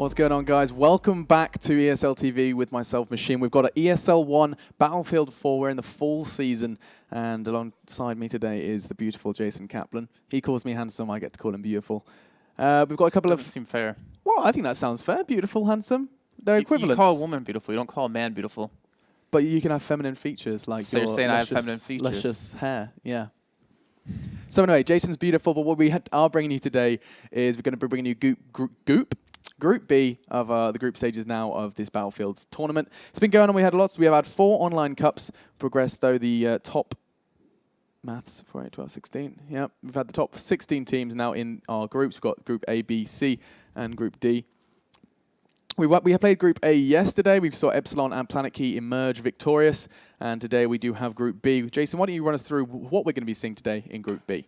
What's going on, guys? Welcome back to ESL TV with myself, Machine. We've got an ESL One Battlefield 4. We're in the fall season, and alongside me today is the beautiful Jason Kaplan. He calls me handsome. I get to call him beautiful. We've got a couple Doesn't seem fair. Well, I think that sounds fair. Beautiful, handsome. They're equivalent. You call a woman beautiful. You don't call a man beautiful. But you can have feminine features like so your you're saying luscious, I have feminine features. Luscious hair. Yeah. So anyway, Jason's beautiful, but what we are bringing you today is we're going to be bringing you Group B of the group stages now of this Battlefields tournament. It's been going on. We have had 4 online cups progress, though the top maths 4, 8, 12, 16. Yeah, we've had the top 16 teams now in our groups. We've got Group A, B, C, and Group D. We have played Group A yesterday. We saw Epsilon and Planet Key emerge victorious, and today we do have Group B. Jason, why don't you run us through what we're going to be seeing today in Group B?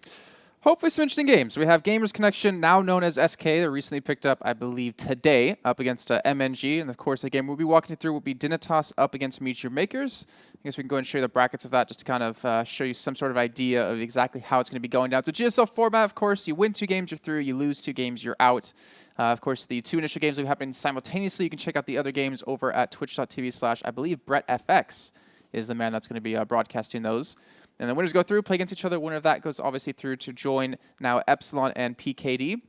Hopefully some interesting games. We have Gamers Connection, now known as SK. They recently picked up, I believe, today, up against MNG. And of course, the game we'll be walking you through will be Dignitas up against Meet Your Makers. I guess we can go and show you the brackets of that just to kind of show you some sort of idea of exactly how it's going to be going down. So GSL format, of course, you win 2 games, you're through. You lose 2 games, you're out. Of course, the 2 initial games will be happening simultaneously. You can check out the other games over at twitch.tv/ I believe BrettFX is the man that's going to be broadcasting those. And the winners go through, play against each other. Winner of that goes obviously through to join now Epsilon and PKD.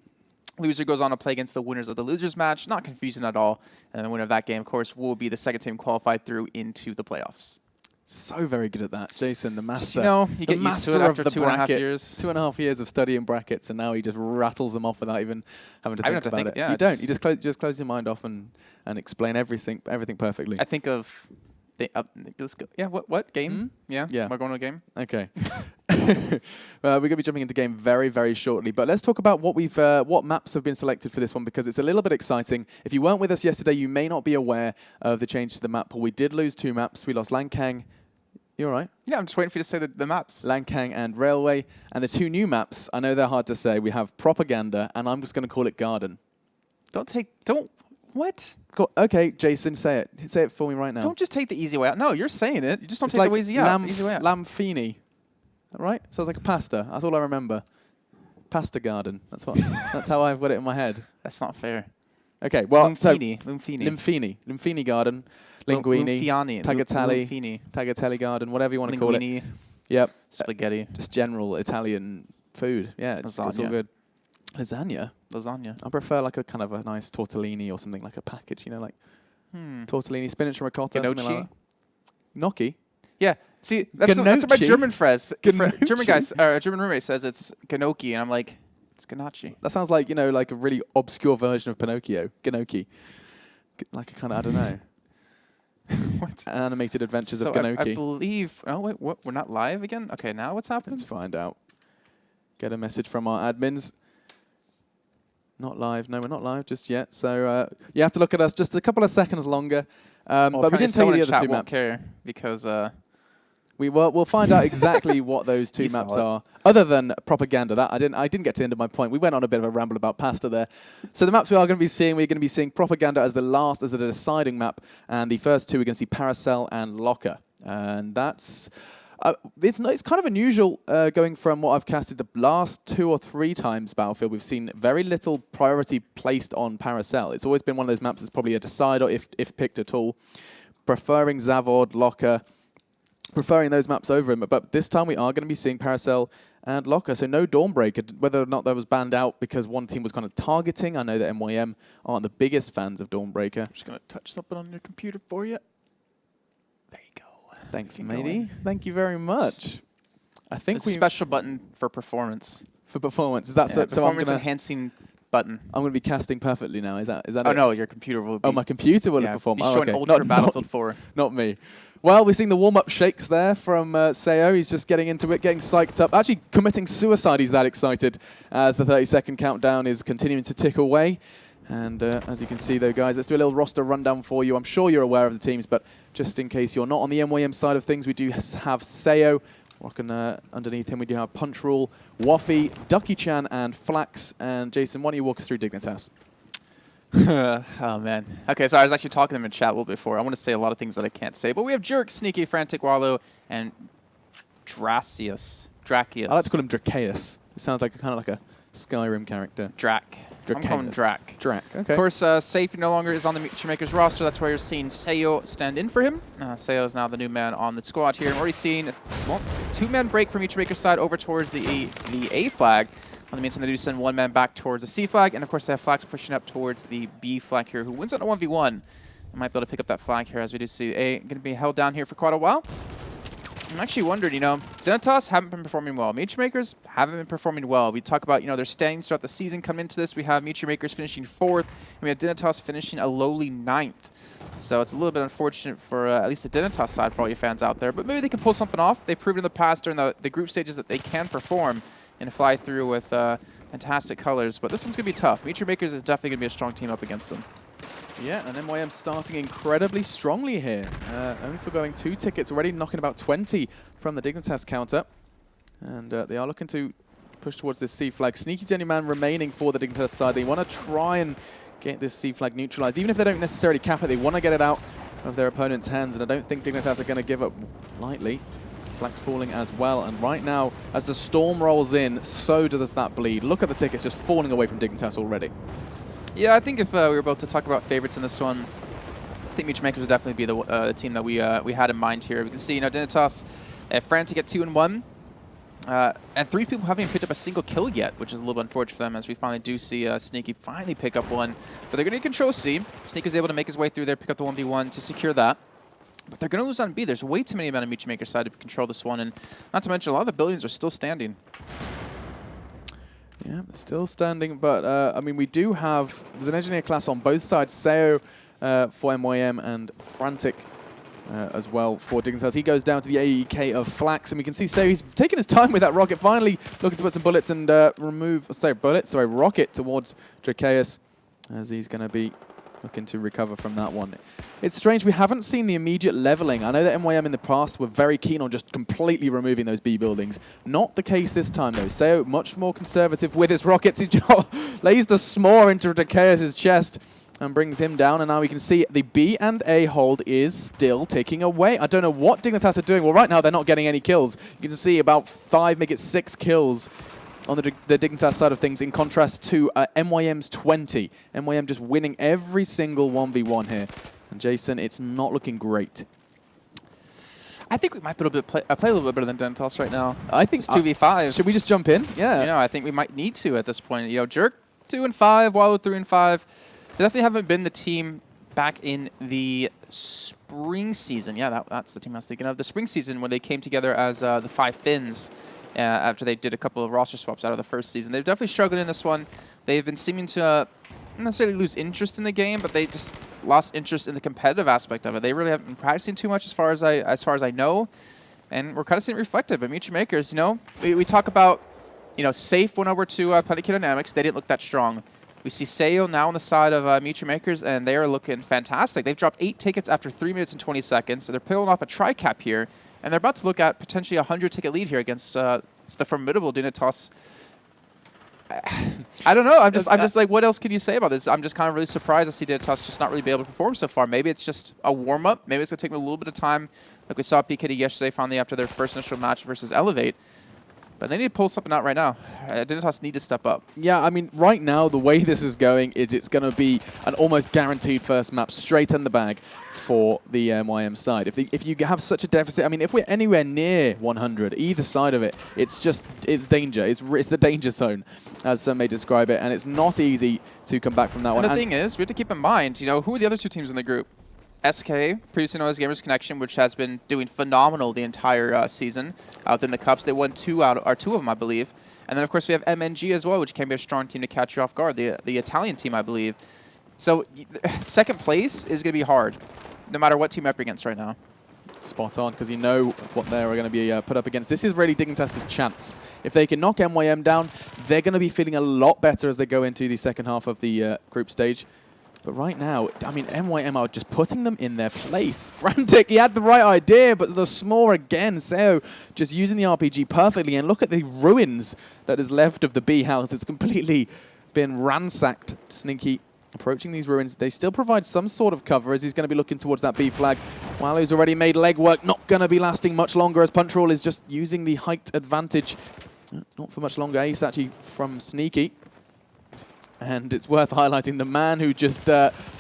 Loser goes on to play against the winners of the losers match. Not confusing at all. And the winner of that game, of course, will be the second team qualified through into the playoffs. So very good at that, Jason, the master. You know, you get used to it after 2.5 years. 2.5 years of studying brackets, and now he just rattles them off without even having to think about it. Yeah, you don't. You just close your mind off and explain everything perfectly. I think of... let's go. Yeah, what game? Yeah, we're going to a game. Okay. Well, we're going to be jumping into game very, very shortly. But let's talk about what maps have been selected for this one, because it's a little bit exciting. If you weren't with us yesterday, you may not be aware of the change to the map pool. We did lose 2 maps. We lost Lankang. You all right? Yeah, I'm just waiting for you to say the maps. Lankang and Railway. And the 2 new maps, I know they're hard to say. We have Propaganda, and I'm just going to call it Garden. What? Cool. Okay, Jason, say it. Say it for me right now. Don't just take the easy way out. No, you're saying it. You just don't take the easy way out. Lamfini. Right? Sounds like a pasta. That's all I remember. Pasta Garden. That's how I've got it in my head. That's not fair. Okay, well, Lamfini Garden. Linguini. Tagliatelle. Tagliatelle Garden, whatever you want to call it. Yep. Spaghetti. Just general Italian food. Yeah, it's all good. Lasagna. I prefer like a kind of a nice tortellini or something, like a package, you know, like tortellini, spinach and ricotta. Gnocchi. Like Gnocchi? Yeah. See, that's what my German German guys, German roommate says it's gnocchi, and I'm like, it's gnocchi. That sounds like, you know, like a really obscure version of Pinocchio. Gnocchi. Like a kind of, I don't know. What? Animated Adventures of Gnocchi. I believe, oh wait, what? We're not live again? Okay, now what's happening? Let's find out. Get a message from our admins. Not live. No, we're not live just yet. So you have to look at us just a couple of seconds longer. But we didn't tell you the other 2 maps. Care because we'll find out exactly what those 2 maps are. Other than Propaganda, that I didn't get to the end of my point. We went on a bit of a ramble about pasta there. So the maps we are going to be seeing, we're going to be seeing Propaganda as the deciding map, and the first 2 we're going to see Paracel and Locker, and that's. It's kind of unusual going from what I've casted the last 2 or 3 times Battlefield. We've seen very little priority placed on Paracel. It's always been one of those maps that's probably a decider if picked at all. Preferring Zavod, Locker, preferring those maps over him. But this time we are going to be seeing Paracel and Locker. So no Dawnbreaker, whether or not that was banned out because one team was kind of targeting. I know that MYM aren't the biggest fans of Dawnbreaker. I'm just going to touch something on your computer for you. There you go. Thanks, matey. Thank you very much. I think it's a special button for performance. For performance, is that so? Performance enhancing button. I'm going to be casting perfectly now. Is that? Oh no, your computer will. My computer will perform. Be showing Ultra Battlefield 4. Not me. Well, we're seeing the warm-up shakes there from Seo. He's just getting into it, getting psyched up, actually committing suicide. He's that excited as the 30-second countdown is continuing to tick away. And as you can see, though, guys, let's do a little roster rundown for you. I'm sure you're aware of the teams, but just in case you're not on the MYM side of things, we do have Seo. Rocking underneath him, we do have Punch Rule, Waffy, Ducky-chan, and Flax. And Jason, why don't you walk us through Dignitas? Oh, man. Okay, so I was actually talking to them in chat a little bit before. I want to say a lot of things that I can't say. But we have Jerk, Sneaky, Frantic Wallow, and Dracius. I like to call him Dracaeus. It sounds like a kind of like a Skyrim character? Drac. I'm calling him Drac. Drac, okay. Of course, Safe no longer is on the Future Makers roster. That's why you're seeing Seo stand in for him. Seo is now the new man on the squad here. I'm already seeing, well, 2-man break from Future Makers side over towards the A flag. On the meantime, they do send 1 man back towards the C flag. And of course, they have flags pushing up towards the B flag here, who wins on a 1v1. I might be able to pick up that flag here as we do see A going to be held down here for quite a while. I'm actually wondering, you know, Dignitas haven't been performing well. Future Makers haven't been performing well. We talk about, you know, their standings throughout the season coming into this. We have Future Makers finishing 4th, and we have Dignitas finishing a lowly 9th. So it's a little bit unfortunate for at least the Dignitas side for all you fans out there. But maybe they can pull something off. They've proven in the past during the group stages that they can perform and fly through with fantastic colors. But this one's going to be tough. Future Makers is definitely going to be a strong team up against them. Yeah, and MYM starting incredibly strongly here. Only forgoing 2 tickets, already knocking about 20 from the Dignitas counter. And they are looking to push towards this C flag. Sneaky's the only man remaining for the Dignitas side. They want to try and get this C flag neutralized. Even if they don't necessarily cap it, they want to get it out of their opponent's hands. And I don't think Dignitas are going to give up lightly. Flag's falling as well. And right now, as the storm rolls in, so does that bleed. Look at the tickets just falling away from Dignitas already. Yeah, I think if we were about to talk about favorites in this one, I think Future Makers would definitely be the team that we had in mind here. We can see, you know, Dignitas frantic at 2-1. And 3 people haven't even picked up a single kill yet, which is a little bit unfortunate for them, as we finally do see Sneaky finally pick up one. But they're going to control C. Sneaky is able to make his way through there, pick up the 1v1 to secure that. But they're going to lose on B. There's way too many men on Future Makers side to control this one, and not to mention a lot of the buildings are still standing. Yeah, still standing, but I mean, we do have, there's an engineer class on both sides, Seo for MYM and Frantic as well for Dignitas. He goes down to the AEK of Flax, and we can see Seo, he's taking his time with that rocket, finally looking to put some bullets and rocket towards Dracaeus, as he's going to be looking to recover from that one. It's strange, we haven't seen the immediate leveling. I know that MYM in the past were very keen on just completely removing those B buildings. Not the case this time though. Seo much more conservative with his rockets. He lays the s'more into Dracaeus' chest and brings him down, and now we can see the B and A hold is still ticking away. I don't know what Dignitas are doing. Well, right now they're not getting any kills. You can see about 5, make it 6 kills on the Dignitas side of things, in contrast to MYM's 20. MYM just winning every single 1v1 here. And Jason, it's not looking great. I think we might be able to play a little bit better than Dignitas right now. I think it's 2v5. Should we just jump in? Yeah. You know, I think we might need to at this point. You know, Jerk 2-5, Wallow 3-5. They definitely haven't been the team back in the spring season. Yeah, that's the team I was thinking of. The spring season when they came together as the 5 Finns. After they did a couple of roster swaps out of the first season. They've definitely struggled in this one. They've been seeming to not necessarily lose interest in the game, but they just lost interest in the competitive aspect of it. They really haven't been practicing too much as far as I know. And we're kind of seeing it reflected. But Future Makers, you know, we talk about, you know, Safe went over to Planet Kid Dynamics. They didn't look that strong. We see Seo now on the side of Future Makers, and they are looking fantastic. They've dropped 8 tickets after 3 minutes and 20 seconds. So they're pulling off a tri-cap here. And they're about to look at potentially a 100-ticket lead here against the formidable Dignitas. I don't know. I'm just like, what else can you say about this? I'm just kind of really surprised to see Dignitas just not really be able to perform so far. Maybe it's just a warm-up. Maybe it's going to take them a little bit of time, like we saw PKD yesterday, finally after their first initial match versus Elevate. But they need to pull something out right now. Dignitas need to step up. Yeah, I mean, right now, the way this is going is it's going to be an almost guaranteed first map straight in the bag for the MYM side. If you have such a deficit, I mean, if we're anywhere near 100, either side of it, it's danger. It's the danger zone, as some may describe it, and it's not easy to come back from that one. And the thing is, we have to keep in mind, you know, who are the other 2 teams in the group? SK, previously known as Gamers Connection, which has been doing phenomenal the entire season out in the Cups. They won 2 of them, I believe. And then, of course, we have MNG as well, which can be a strong team to catch you off guard, the Italian team, I believe. So second place is going to be hard, no matter what team you're up against right now. Spot on, because you know what they're going to be put up against. This is really Dignitas' chance. If they can knock MYM down, they're going to be feeling a lot better as they go into the second half of the group stage. But right now, I mean, MYM are just putting them in their place. Frantic, he had the right idea, but the s'more again. Seo just using the RPG perfectly. And look at the ruins that is left of the B house. It's completely been ransacked. Sneaky approaching these ruins. They still provide some sort of cover as he's going to be looking towards that B flag. Wallow's already made legwork. Not going to be lasting much longer as Punchroll is just using the height advantage Not for much longer. Ace actually from Sneaky. And it's worth highlighting the man who just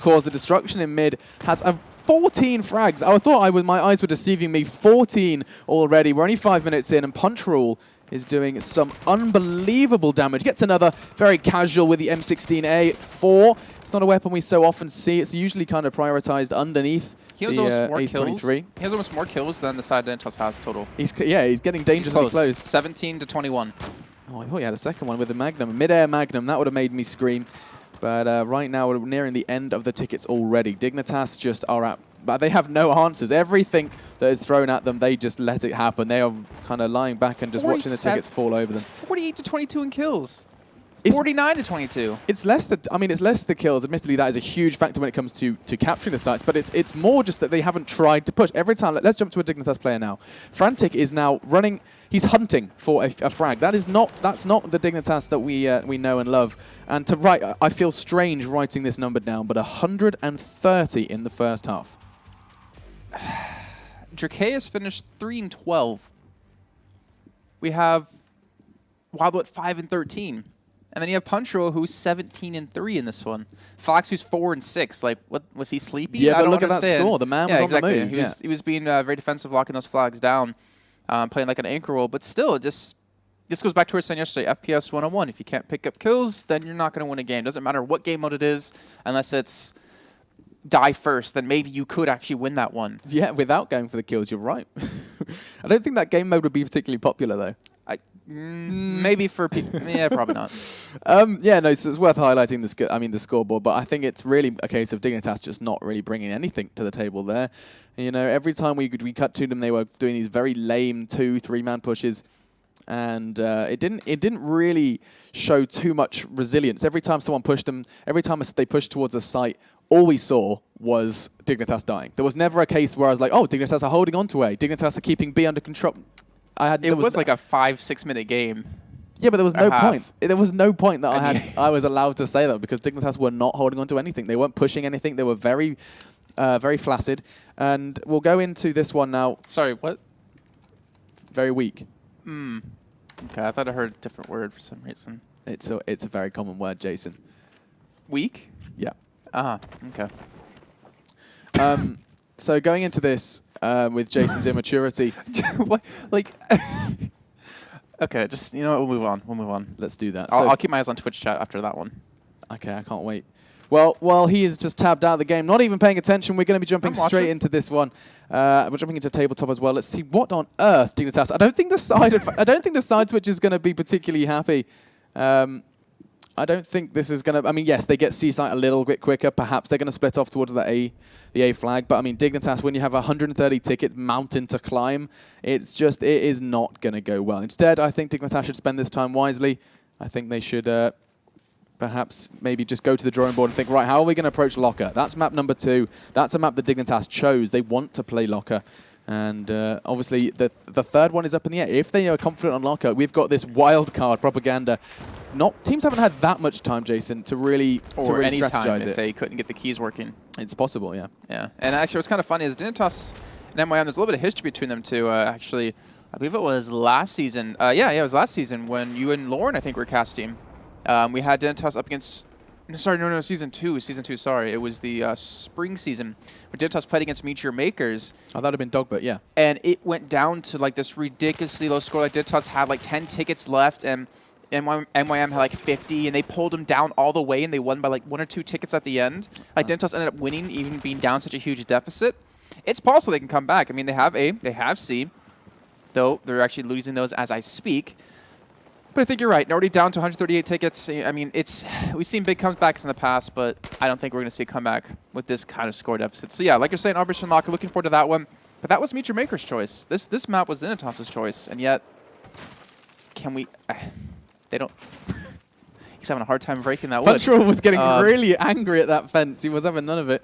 caused the destruction in mid has a 14 frags. I thought my eyes were deceiving me. 14 already. We're only 5 minutes in, and Punch Rule is doing some unbelievable damage. Gets another very casual with the M16A. 4. It's not a weapon we so often see. It's usually kind of prioritized underneath. He has almost more kills. He has almost more kills than the side Dignitas has total. He's getting dangerously close. 17 to 21. Oh, I thought he had a second one with the Magnum. A mid-air Magnum. That would have made me scream. But right now, we're nearing the end of the tickets already. Dignitas just are at... But they have no answers. Everything that is thrown at them, they just let it happen. They are kind of lying back and just watching the tickets fall over them. 48 to 22 in kills. 49 to 22. It's less the kills. Admittedly, that is a huge factor when it comes to capturing the sites. But it's more just that they haven't tried to push every time. Let's jump to a Dignitas player now. Frantic is now running. He's hunting for a frag. That's not the Dignitas that we know and love. And to write, I feel strange writing this number down, but 130 in the first half. Drakeus finished 3-12. We have Wildwood 5-13. And then you have Punchroll, who's 17-3 in this one. Fox, who's 4-6. Like, what was he sleepy? Yeah, I but look understand. at that score. The man was on the move. He was being very defensive, locking those flags down, playing like an anchor role. But still, this goes back to what I was saying yesterday. FPS 101. If you can't pick up kills, then you're not going to win a game. Doesn't matter what game mode it is, unless it's die first. Then maybe you could actually win that one. Yeah, without going for the kills, you're right. I don't think that game mode would be particularly popular though. Maybe for people. Yeah, probably not. Yeah, no, so it's worth highlighting the scoreboard, but I think it's really a case of Dignitas just not really bringing anything to the table there. You know, every time we cut to them, they were doing these very lame 2-3-man pushes, and it didn't really show too much resilience. Every time someone pushed them, every time they pushed towards a site, all we saw was Dignitas dying. There was never a case where I was like, oh, Dignitas are holding on to A. Dignitas are keeping B under control. It was like a 5-6 minute game. Yeah, but there was no point. There was no point that I was allowed to say that because Dignitas were not holding on to anything. They weren't pushing anything. They were very, very flaccid. And we'll go into this one now. Sorry, what? Very weak. Okay, I thought I heard a different word for some reason. It's a very common word, Jason. Weak? Yeah. Okay. So going into this with Jason's immaturity. What? Like, okay, just, you know what, we'll move on. Let's do that. I'll keep my eyes on Twitch chat after that one. Okay, I can't wait. Well, while he is just tabbed out of the game, not even paying attention, we're going to be jumping straight into this one. We're jumping into tabletop as well. Let's see what on earth Dignitas. I don't think the side switch is going to be particularly happy. I don't think this is going to... I mean, yes, they get C-site a little bit quicker. Perhaps they're going to split off towards the A flag. But, I mean, Dignitas, when you have 130 tickets, mountain to climb, it is not going to go well. Instead, I think Dignitas should spend this time wisely. I think they should perhaps maybe just go to the drawing board and think, right, how are we going to approach Locker? That's map number 2. That's a map that Dignitas chose. They want to play Locker. And obviously, the third one is up in the air. If they are confident on Locker, we've got this wild card propaganda. Teams haven't had that much time, Jason, to really any strategize time it. if they couldn't get the keys working. It's possible, yeah. Yeah, and actually what's kind of funny is Dignitas and MYM, there's a little bit of history between them two. Actually, I believe it was last season. It was last season when you and Lauren, I think, were cast team. We had Dignitas up against... No, season 2, sorry. It was the spring season where Dignitas played against Meet Your Makers. Oh, that would have been Dogbert, yeah. And it went down to like this ridiculously low score. Like Dignitas had like 10 tickets left and MYM had like 50, and they pulled them down all the way, and they won by like 1 or 2 tickets at the end. Like Dignitas ended up winning, even being down such a huge deficit. It's possible they can come back. I mean, they have A, they have C, though they're actually losing those as I speak. But I think you're right. Already down to 138 tickets. I mean, we've seen big comebacks in the past, but I don't think we're going to see a comeback with this kind of score deficit. So yeah, like you're saying, Arbitration Locker, looking forward to that one. But that was Meet Your Maker's choice. This map was Dignitas' choice, and yet, can we? They don't. He's having a hard time breaking that wood. Control was getting really angry at that fence. He was having none of it.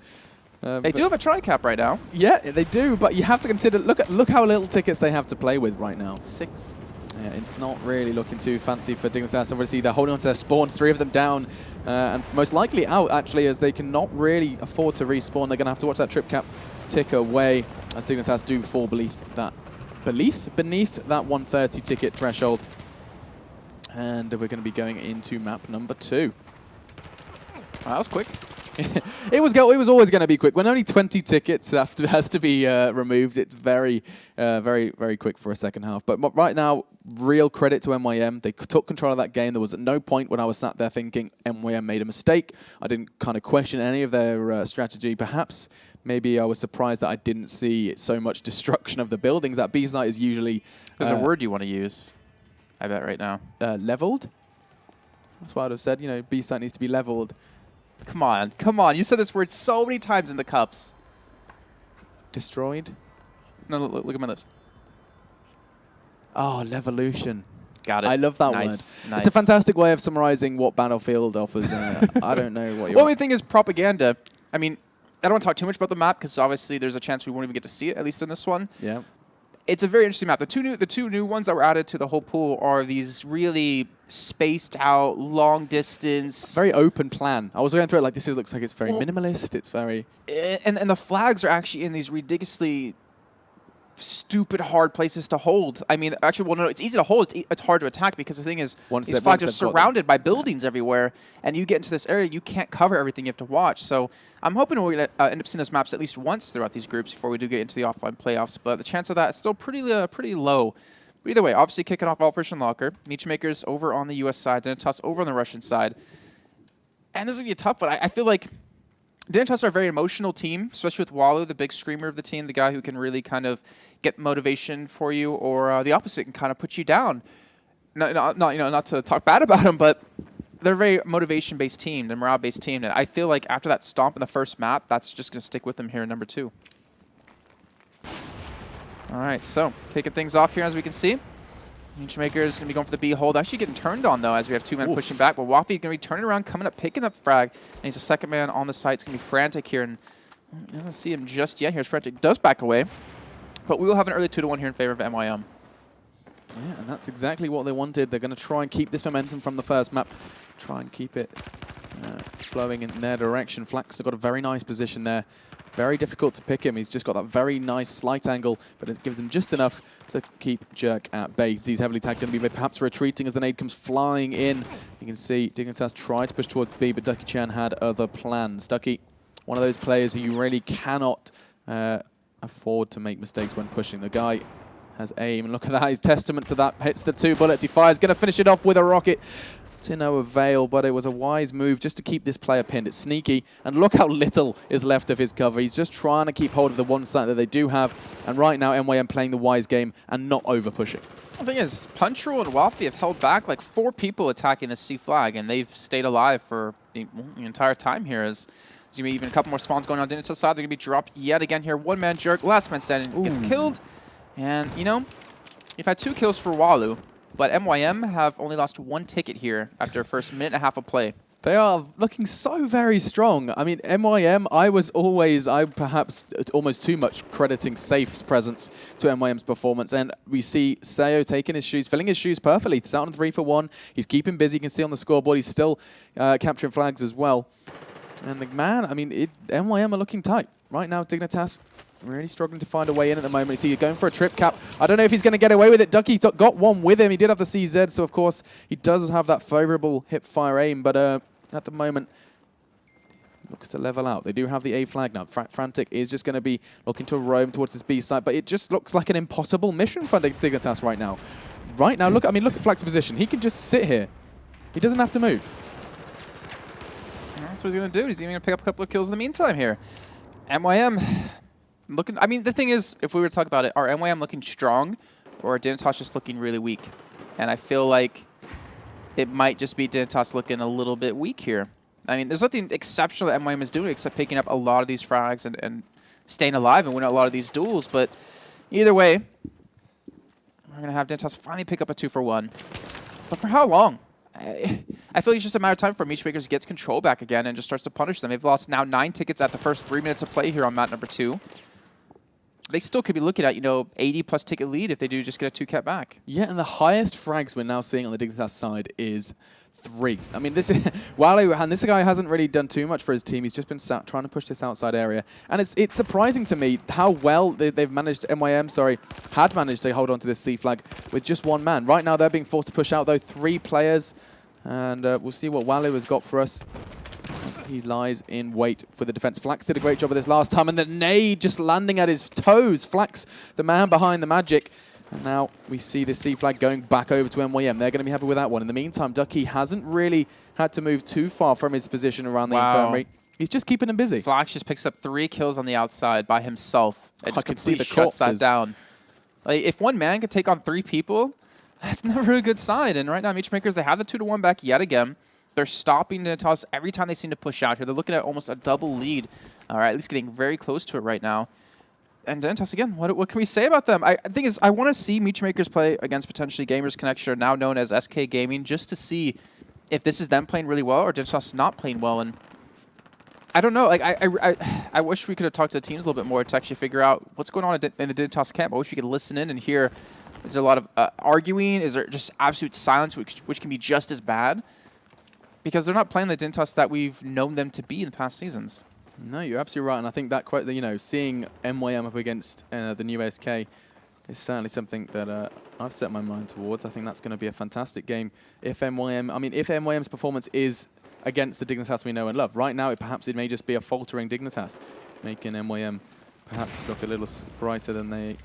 They do have a tri-cap right now. Yeah, they do, but you have to consider. Look how little tickets they have to play with right now. 6. Yeah, it's not really looking too fancy for Dignitas. Obviously, they're holding on to their spawn, 3 of them down, and most likely out, actually, as they cannot really afford to respawn. They're going to have to watch that trip cap tick away as Dignitas do fall beneath that 130 ticket threshold. And we're going to be going into map number 2. Wow, that was quick. It was always going to be quick. When only 20 tickets has to be removed, it's very, very quick for a second half. But right now, real credit to MYM. They took control of that game. There was at no point when I was sat there thinking MYM made a mistake. I didn't kind of question any of their strategy. Perhaps maybe I was surprised that I didn't see so much destruction of the buildings. That B site is usually... There's a word you want to use, I bet, right now. Leveled? That's what I'd have said. You know, B site needs to be leveled. Come on, come on. You said this word so many times in the cups. Destroyed? No, look at my lips. Oh, Levolution. Got it. I love that word. Nice. It's a fantastic way of summarizing what Battlefield offers. I don't know what you're... Well, the thing is propaganda. I mean, I don't want to talk too much about the map because obviously there's a chance we won't even get to see it, at least in this one. Yeah. It's a very interesting map. The two new ones that were added to the whole pool are these really spaced out, long distance, very open plan. I was going through it like this looks like it's very minimalist. It's very and the flags are actually in these ridiculously stupid hard places to hold. I mean, actually, well, no, it's easy to hold. It's hard to attack because the thing is, these flags are surrounded by buildings everywhere, and you get into this area, you can't cover everything. You have to watch. So I'm hoping we're going to end up seeing those maps at least once throughout these groups before we do get into the offline playoffs. But the chance of that is still pretty low. But either way, obviously kicking off Operation Locker. Makers over on the U.S. side, Dignitas over on the Russian side. And this is going to be a tough one. I feel like Dignitas are a very emotional team, especially with Walu, the big screamer of the team, the guy who can really kind of get motivation for you, or the opposite can kind of put you down. Not to talk bad about them, but they're a very motivation-based team, they're a morale-based team. And I feel like after that stomp in the first map, that's just going to stick with them here in number 2. All right, so kicking things off here as we can see. Makers is going to be going for the B hold. Actually getting turned on, though, as we have 2 men pushing back. But Wafi is going to be turning around, coming up, picking up frag. And he's the second man on the site. It's going to be Frantic here. And he doesn't see him just yet. Here's Frantic. Does back away. But we will have an early 2-1 here in favor of MYM. Yeah, and that's exactly what they wanted. They're going to try and keep this momentum from the first map. Try and keep it flowing in their direction. Flax have got a very nice position there. Very difficult to pick him. He's just got that very nice slight angle, but it gives him just enough to keep Jerk at bay. He's heavily tagged, going to be perhaps retreating as the nade comes flying in. You can see Dignitas tried to push towards B, but Ducky Chan had other plans. Ducky, one of those players who you really cannot afford to make mistakes when pushing. The guy has aim, and look at that. He's testament to that. Hits the 2 bullets. He fires. Going to finish it off with a rocket. To no avail, but it was a wise move just to keep this player pinned. It's sneaky, and look how little is left of his cover. He's just trying to keep hold of the one side that they do have, and right now MYM playing the wise game and not over-pushing. The thing is, Punchroll and Wafi have held back like 4 people attacking the C flag, and they've stayed alive for the entire time here. As there's going to be even a couple more spawns going on Dignitas side. They're going to be dropped yet again here. One-man Jerk, last man standing, gets killed. And, you know, you've had 2 kills for Walu. But MYM have only lost 1 ticket here after first minute and a half of play. They are looking so very strong. I mean, MYM, I perhaps almost too much crediting Safe's presence to MYM's performance. And we see Sayo taking his shoes, filling his shoes perfectly. He's out on 3 for 1. He's keeping busy. You can see on the scoreboard, he's still capturing flags as well. And the man, I mean, MYM are looking tight. Right now, Dignitas really struggling to find a way in at the moment. You see, he's going for a trip cap. I don't know if he's going to get away with it. Ducky got one with him. He did have the CZ, so of course he does have that favorable hip fire aim. But at the moment, looks to level out. They do have the A flag now. Frantic is just going to be looking to roam towards this B site, but it just looks like an impossible mission for Dignitas right now. Right now, look at Flax's position. He can just sit here. He doesn't have to move. That's what he's going to do. He's even going to pick up a couple of kills in the meantime here. MYM looking, I mean, the thing is, if we were to talk about it, are MYM looking strong or are Dignitas just looking really weak? And I feel like it might just be Dignitas looking a little bit weak here. I mean, there's nothing exceptional that MYM is doing except picking up a lot of these frags and staying alive and winning a lot of these duels. But either way, we're going to have Dignitas finally pick up a 2 for 1. But for how long? I feel like it's just a matter of time for Makers to get control back again and just starts to punish them. They've lost now 9 tickets at the first 3 minutes of play here on map number 2. They still could be looking at, 80+ ticket lead if they do just get a 2 cap back. Yeah, and the highest frags we're now seeing on the Dignitas side is 3. I mean, this is Wale, and this guy hasn't really done too much for his team. He's just been trying to push this outside area, and it's surprising to me how well they've managed. MYM, sorry, had managed to hold on to this C flag with just 1 man. Right now, they're being forced to push out though 3 players, and we'll see what Wale has got for us as he lies in wait for the defense. Flax did a great job of this last time, and the nade just landing at his toes. Flax, the man behind the magic. And now we see the C flag going back over to MYM. They're going to be happy with that one. In the meantime, Ducky hasn't really had to move too far from his position around the infirmary. He's just keeping them busy. Flax just picks up 3 kills on the outside by himself. It just I could see the shuts corpses. that down. Like, if 1 man could take on 3 people, that's never a good sign. And right now, Meechmakers, they have the 2-1 back yet again. They're stopping Dignitas every time they seem to push out here. They're looking at almost a double lead, or at least getting very close to it right now. And Dignitas, again, what can we say about them? The thing is, I want to see Meechmakers play against potentially Gamers Connection, now known as SK Gaming, just to see if this is them playing really well or Dignitas not playing well. And I don't know. Like I wish we could have talked to the teams a little bit more to actually figure out what's going on in the Dignitas camp. I wish we could listen in and hear. Is there a lot of arguing? Is there just absolute silence, which can be just as bad? Because they're not playing the Dignitas that we've known them to be in the past seasons. No, you're absolutely right, and I think that seeing MYM up against the new SK is certainly something that I've set my mind towards. I think that's going to be a fantastic game if MYM's performance is against the Dignitas we know and love. Right now, perhaps it may just be a faltering Dignitas, making MYM perhaps look a little brighter than they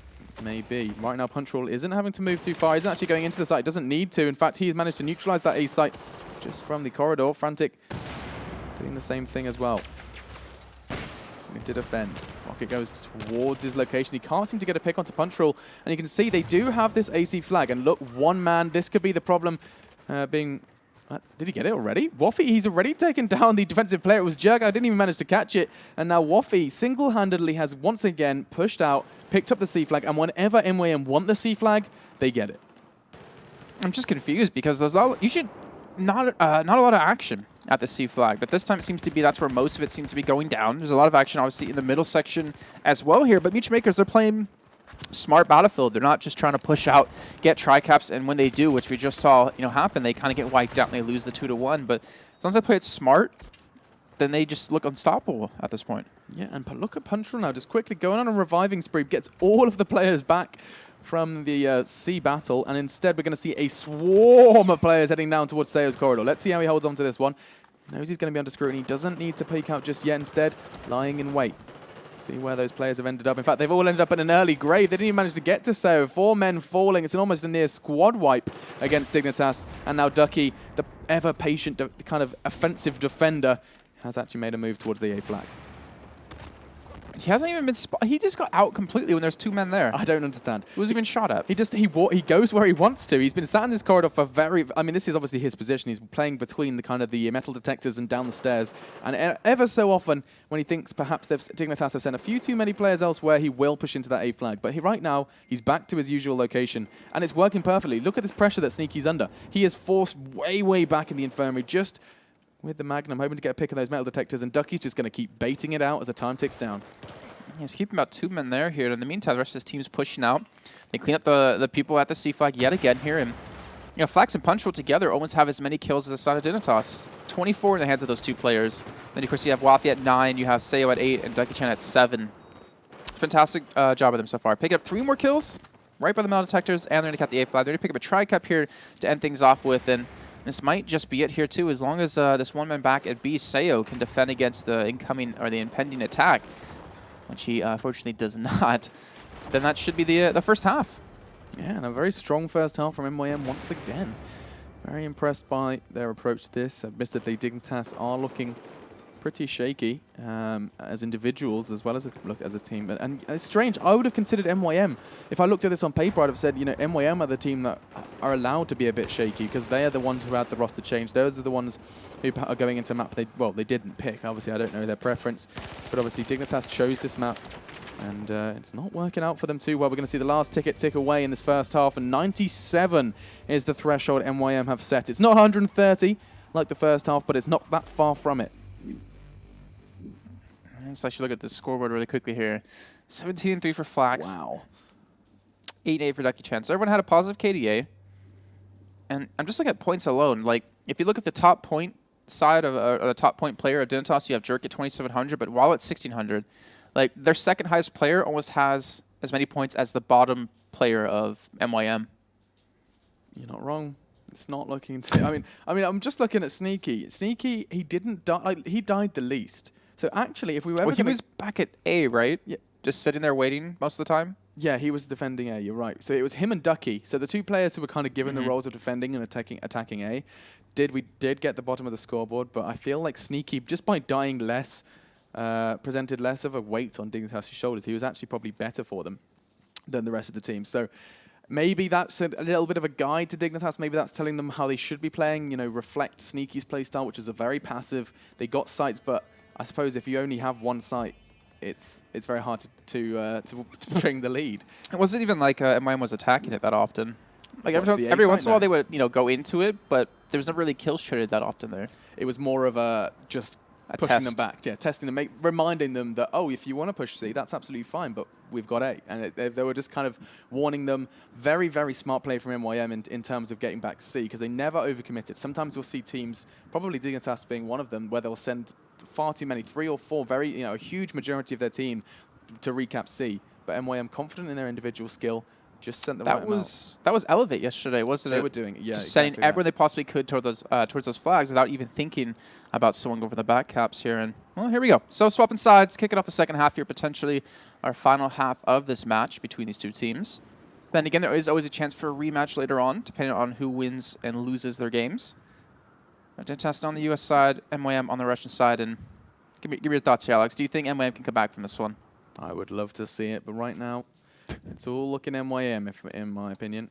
may be. Right now, Punchroll isn't having to move too far. He's actually going into the site. Doesn't need to. In fact, he's managed to neutralize that A site just from the corridor. Frantic doing the same thing as well. To defend. Rocket goes towards his location. He can't seem to get a pick onto Punchroll, and you can see they do have this AC flag. And look, 1 man. This could be the problem. Did he get it already? Waffy, he's already taken down the defensive player. It was Jerk. I didn't even manage to catch it. And now Waffy single-handedly has once again pushed out, picked up the C flag, and whenever MYM want the C flag, they get it. I'm just confused because there's not a lot of action at the C flag, but this time it seems to be that's where most of it seems to be going down. There's a lot of action, obviously, in the middle section as well here, but Meechmakers, they're playing smart Battlefield. They're not just trying to push out, get tri-caps, and when they do, which we just saw happen, they kind of get wiped out and they lose the 2-1. But as long as they play it smart, then they just look unstoppable at this point. Yeah, and look at Punchroll now, just quickly going on a reviving spree, gets all of the players back from the C battle, and instead we're going to see a swarm of players heading down towards Seo's corridor. Let's see how he holds on to this one. Knows he's going to be under scrutiny. Doesn't need to peek out just yet. Instead, lying in wait. See where those players have ended up. In fact, they've all ended up in an early grave. They didn't even manage to get to Seo. 4 men falling. It's almost a near squad wipe against Dignitas. And now Ducky, the ever-patient, kind of offensive defender, has actually made a move towards the A flag. He hasn't even been he just got out completely when there's 2 men there. I don't understand. Who was even shot at? He goes where he wants to. He's been sat in this corridor for this is obviously his position. He's playing between the metal detectors and down the stairs. And ever so often, when he thinks perhaps Dignitas have sent a few too many players elsewhere, he will push into that A flag. But right now, he's back to his usual location, and it's working perfectly. Look at this pressure that Sneaky's under. He is forced way back in the infirmary, just with the Magnum, hoping to get a pick of those metal detectors, and Ducky's just going to keep baiting it out as the time ticks down. He's keeping about 2 men there here. In the meantime, the rest of his team's pushing out. They clean up the people at the C flag yet again here. And Flax and Punchroll together almost have as many kills as the side of Dignitas. 24 in the hands of those 2 players. Then, of course, you have Wafi at 9, you have Seo at 8, and Ducky-chan at 7. Fantastic job of them so far. Picking up 3 more kills right by the metal detectors, and they're going to cap the A flag. They're going to pick up a tri-cap here to end things off with. And this might just be it here, too, as long as this 1 man back at B, Seo, can defend against the incoming or the impending attack, which he unfortunately does not, then that should be the first half. Yeah, and a very strong first half from MYM once again. Very impressed by their approach to this. Admittedly, Dignitas are looking pretty shaky as individuals as well as as a team. And it's strange. I would have considered MYM. If I looked at this on paper, I'd have said, MYM are the team that are allowed to be a bit shaky because they are the ones who had the roster change. Those are the ones who are going into a map they didn't pick. Obviously, I don't know their preference. But obviously, Dignitas chose this map. And it's not working out for them too well. We're going to see the last ticket tick away in this first half. And 97 is the threshold MYM have set. It's not 130 like the first half, but it's not that far from it. Let's actually look at the scoreboard really quickly here. 17-3 for Flax. Wow. 8-8 for Ducky-chan. So everyone had a positive KDA. And I'm just looking at points alone. Like, if you look at the top point side of the top point player of Dignitas, you have Jerk at 2,700, but while at 1,600, like, their second highest player almost has as many points as the bottom player of MYM. You're not wrong. It's not looking too. I mean, I'm just looking at Sneaky. Sneaky, he didn't die. Like, he died the least. So actually, if we were ever Well, he was back at A, right? Yeah. Just sitting there waiting most of the time. Yeah, he was defending A. You're right. So it was him and Ducky. So the two players who were kind of given the roles of defending and attacking A. We did get the bottom of the scoreboard, but I feel like Sneaky, just by dying less, presented less of a weight on Dignitas' shoulders. He was actually probably better for them than the rest of the team. So maybe that's a little bit of a guide to Dignitas. Maybe that's telling them how they should be playing. You know, reflect Sneaky's playstyle, which is a very passive. They got sites, but I suppose if you only have one site, it's very hard to bring the lead. It wasn't even like MYM was attacking it that often. Like every once in a now? while they would go into it, but there was never really kills traded that often there. It was more of a just pushing them back, testing them, reminding them that, oh, if you want to push C, that's absolutely fine, but we've got A. And they were just kind of warning them. Very, very smart play from MYM in terms of getting back C, because they never overcommitted. Sometimes you'll see teams, probably Dignitas being one of them, where they'll send far too many, 3 or 4, a huge majority of their team to recap C. But MYM, confident in their individual skill, just sent the right amount. That was Elevate yesterday, wasn't it? They were doing it, yeah. Just sending everyone they possibly could towards those flags without even thinking about someone going for the back caps here. And, well, here we go. So swapping sides, kicking off the second half here, potentially our final half of this match between these two teams. Then again, there is always a chance for a rematch later on, depending on who wins and loses their games. Dignitas on the US side, MYM on the Russian side. And give me your thoughts here, Alex. Do you think MYM can come back from this one? I would love to see it, but right now, it's all looking MYM, in my opinion.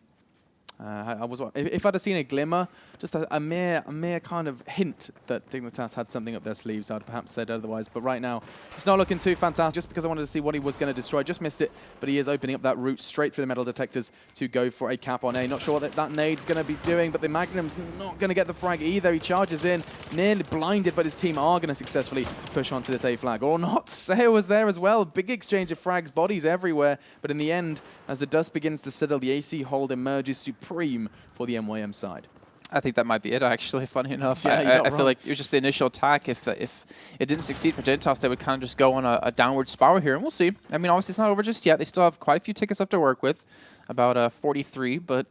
If I'd have seen a glimmer, just a mere kind of hint that Dignitas had something up their sleeves, I'd perhaps said otherwise. But right now, it's not looking too fantastic. Just because I wanted to see what he was going to destroy, just missed it. But he is opening up that route straight through the metal detectors to go for a cap on A. Not sure what that nade's going to be doing, but the Magnum's not going to get the frag either. He charges in, nearly blinded, but his team are going to successfully push onto this A flag. Or not. Sayo was there as well. Big exchange of frags, bodies everywhere. But in the end, as the dust begins to settle, the AC hold emerges supreme for the MYM side. I think that might be it, actually, funny enough. Yeah, I feel like it was just the initial attack. If it didn't succeed for Dignitas, they would kind of just go on a downward spiral here, and we'll see. I mean, obviously, it's not over just yet. They still have quite a few tickets left to work with, about 43, but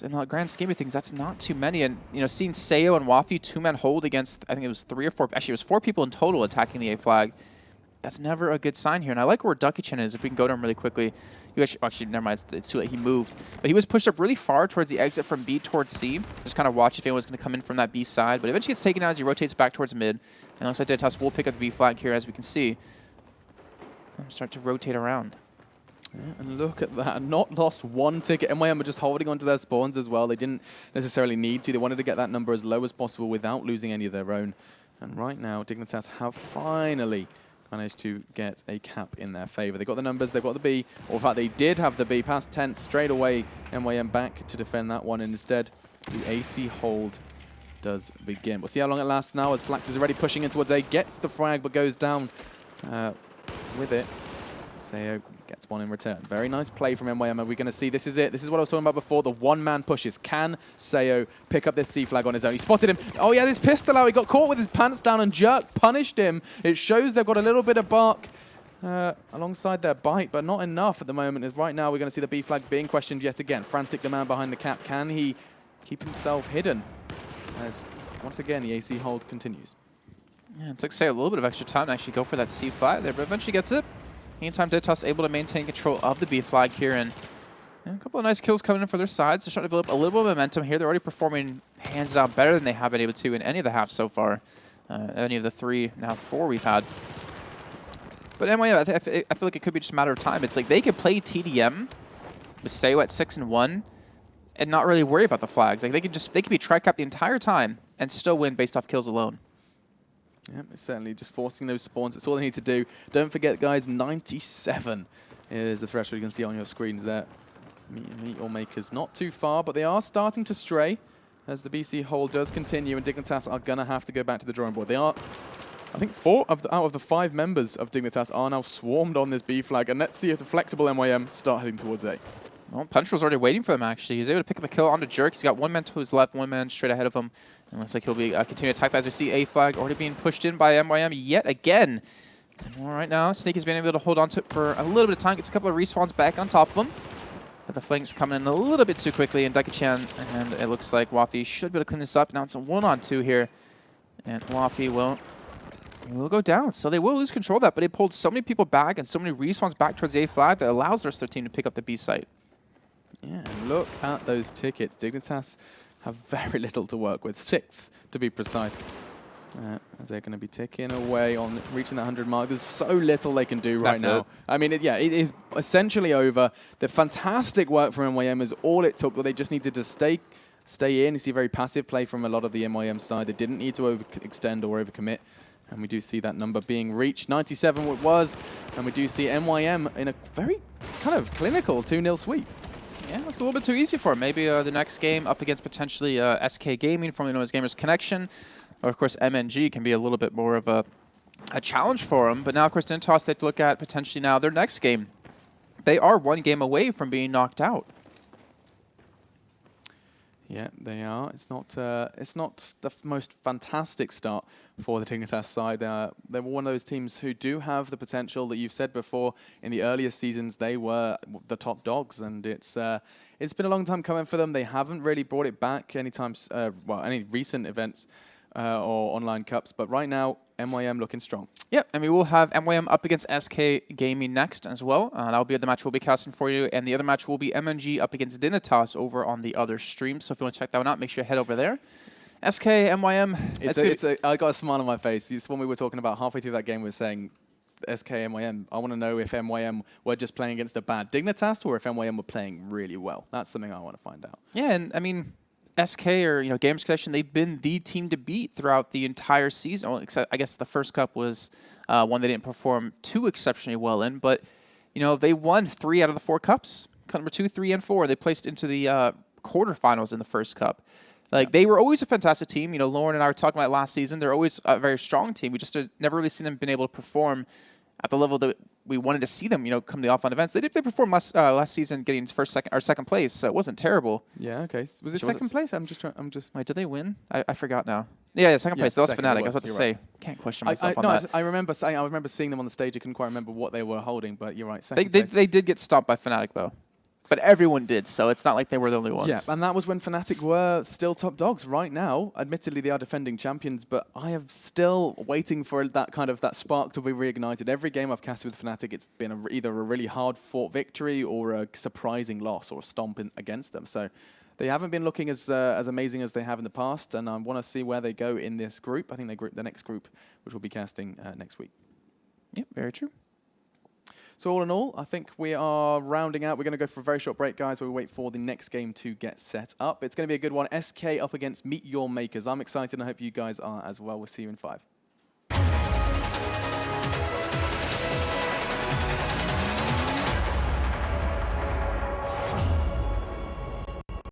in the grand scheme of things, that's not too many. And, you know, seeing Sayo and Wafi two-man hold against, I think it was 3 or 4, actually, it was 4 people in total attacking the A flag. That's never a good sign here. And I like where Ducky-chan is, if we can go to him really quickly. Actually, never mind, it's too late. He moved. But he was pushed up really far towards the exit from B towards C. Just kind of watch if anyone's going to come in from that B side. But eventually gets taken out as he rotates back towards mid. And it looks like Dignitas will pick up the B flag here, as we can see. And start to rotate around. Yeah, and look at that. Not lost one ticket. MYM are just holding onto their spawns as well. They didn't necessarily need to. They wanted to get that number as low as possible without losing any of their own. And right now, Dignitas have finally managed to get a cap in their favor. They got the numbers, they've got the B, or in fact they did have the B, past 10 straight away. MYM back to defend that one, and instead the AC hold does begin. We'll see how long it lasts now, as Flax is already pushing in towards A, gets the frag but goes down with it. Sayo gets one in return. Very nice play from MYM. Are we going to see? This is it. This is what I was talking about before. The one-man pushes. Can Sayo pick up this C flag on his own? He spotted him. Oh, yeah, this pistol out. He got caught with his pants down, and Jerk punished him. It shows they've got a little bit of bark alongside their bite, but not enough at the moment. As right now, we're going to see the B flag being questioned yet again. Frantic, the man behind the cap. Can he keep himself hidden? As, once again, the AC hold continues. Yeah, it took Sayo a little bit of extra time to actually go for that C flag there, but eventually gets it. Meantime, Dignitas able to maintain control of the B flag here, and a couple of nice kills coming in for their sides. They're starting to build up a little bit of momentum here. They're already performing hands down better than they have been able to in any of the halves so far. Any of the 3, now 4 we've had. But anyway, I feel like it could be just a matter of time. It's like they could play TDM with Sayo at 6-1 and not really worry about the flags. Like they could be tri-cap the entire time and still win based off kills alone. Yep, it's certainly just forcing those spawns. That's all they need to do. Don't forget, guys, 97 is the threshold you can see on your screens there. Meet your makers not too far, but they are starting to stray as the BC hold does continue, and Dignitas are going to have to go back to the drawing board. They are, I think, 4 out of the 5 members of Dignitas are now swarmed on this B flag, and let's see if the flexible MYM start heading towards A. Well, Punch was already waiting for them, actually. He was able to pick up a kill onto Jerk. He's got one man to his left, one man straight ahead of him. And looks like he'll be continuing to attack as we see A flag already being pushed in by MYM yet again. And right now, Snake has been able to hold on to it for a little bit of time. Gets a couple of respawns back on top of him. But the flank's coming in a little bit too quickly. And Daiki-chan, and it looks like Wafi should be able to clean this up. Now it's a 1-on-2 here. And Wafi will go down. So they will lose control of that. But they pulled so many people back and so many respawns back towards the A flag that allows the rest of their team to pick up the B site. Yeah, and look at those tickets. Dignitas have very little to work with. 6, to be precise. As they're going to be ticking away on reaching that 100 mark. There's so little they can do right now. I mean, it is essentially over. The fantastic work from MYM is all it took. They just needed to stay in. You see very passive play from a lot of the MYM side. They didn't need to overextend or overcommit. And we do see that number being reached. 97 it was. And we do see MYM in a very kind of clinical 2-0 sweep. Yeah, it's a little bit too easy for him. Maybe the next game up against potentially SK Gaming, formerly known as Gamers Connection. Or, of course, MNG can be a little bit more of a challenge for him. But now, of course, Dignitas, they have to look at potentially now their next game. They are 1 game away from being knocked out. Yeah, they are. It's not the most fantastic start for the Dignitas side. They were one of those teams who do have the potential that you've said before. In the earlier seasons, they were the top dogs, and it's been a long time coming for them. They haven't really brought it back anytime, any recent events or online cups. But right now, MYM looking strong. Yep, and we will have MYM up against SK Gaming next as well. That will be the match we'll be casting for you. And the other match will be MNG up against Dignitas over on the other stream. So if you want to check that one out, make sure you head over there. SK, MYM. I got a smile on my face. It's when we were talking about halfway through that game, we were saying SK, MYM. I want to know if MYM were just playing against a bad Dignitas or if MYM were playing really well. That's something I want to find out. Yeah, and I mean, SK or Gamers Connection, they've been the team to beat throughout the entire season. Well, except I guess the first cup was one they didn't perform too exceptionally well in, but they won 3 out of the 4 cups. Cup number 2, 3, and 4. They placed into the quarterfinals in the first cup. They were always a fantastic team. Lauren and I were talking about last season. They're always a very strong team. We just never really seen them been able to perform at the level that we wanted to see them, come to the offline events. They performed last season, getting second place, so it wasn't terrible. Yeah, okay. Was it second place? Wait, did they win? I forgot now. Yeah, second place. That was Fnatic. I was about to say, can't question myself on that. I remember seeing them on the stage. I couldn't quite remember what they were holding, but you're right. Second place. They did get stomped by Fnatic though. But everyone did, so it's not like they were the only ones. Yeah, and that was when Fnatic were still top dogs. Right now, admittedly, they are defending champions, but I am still waiting for that spark to be reignited. Every game I've casted with Fnatic, it's been either a really hard-fought victory or a surprising loss or a stomp against them. So they haven't been looking as amazing as they have in the past, and I want to see where they go in this group. I think the next group, which we'll be casting next week. Yep, very true. So all in all, I think we are rounding out. We're going to go for a very short break, guys, while we wait for the next game to get set up. It's going to be a good one. SK up against Meet Your Makers. I'm excited, and I hope you guys are as well. We'll see you in 5.